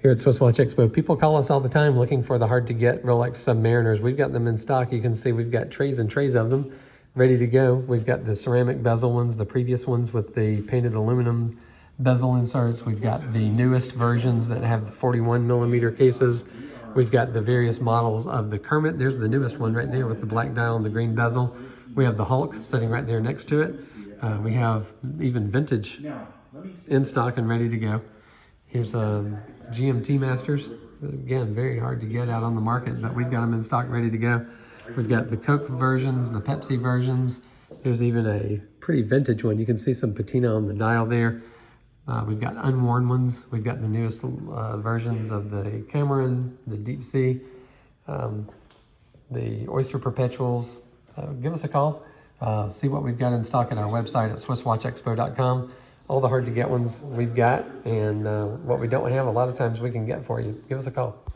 Here at Swiss Watch Expo, people call us all the time looking for the hard-to-get Rolex Submariners. We've got them in stock. You can see we've got trays and trays of them ready to go. We've got the ceramic bezel ones, the previous ones with the painted aluminum bezel inserts. We've got the newest versions that have the 41mm cases. We've got the various models of the Kermit. There's the newest one right there with the black dial and the green bezel. We have the Hulk sitting right there next to it. We have even vintage in stock and ready to go. Here's GMT Masters. Again, very hard to get out on the market, but we've got them in stock ready to go. We've got the Coke versions, the Pepsi versions. There's even a pretty vintage one. You can see some patina on the dial there. We've got unworn ones. We've got the newest versions of the Cameron, the Deep Sea, the Oyster Perpetuals. Give us a call. See what we've got in stock at our website at SwissWatchExpo.com. All the hard-to-get ones we've got, and what we don't have, a lot of times we can get for you. Give us a call.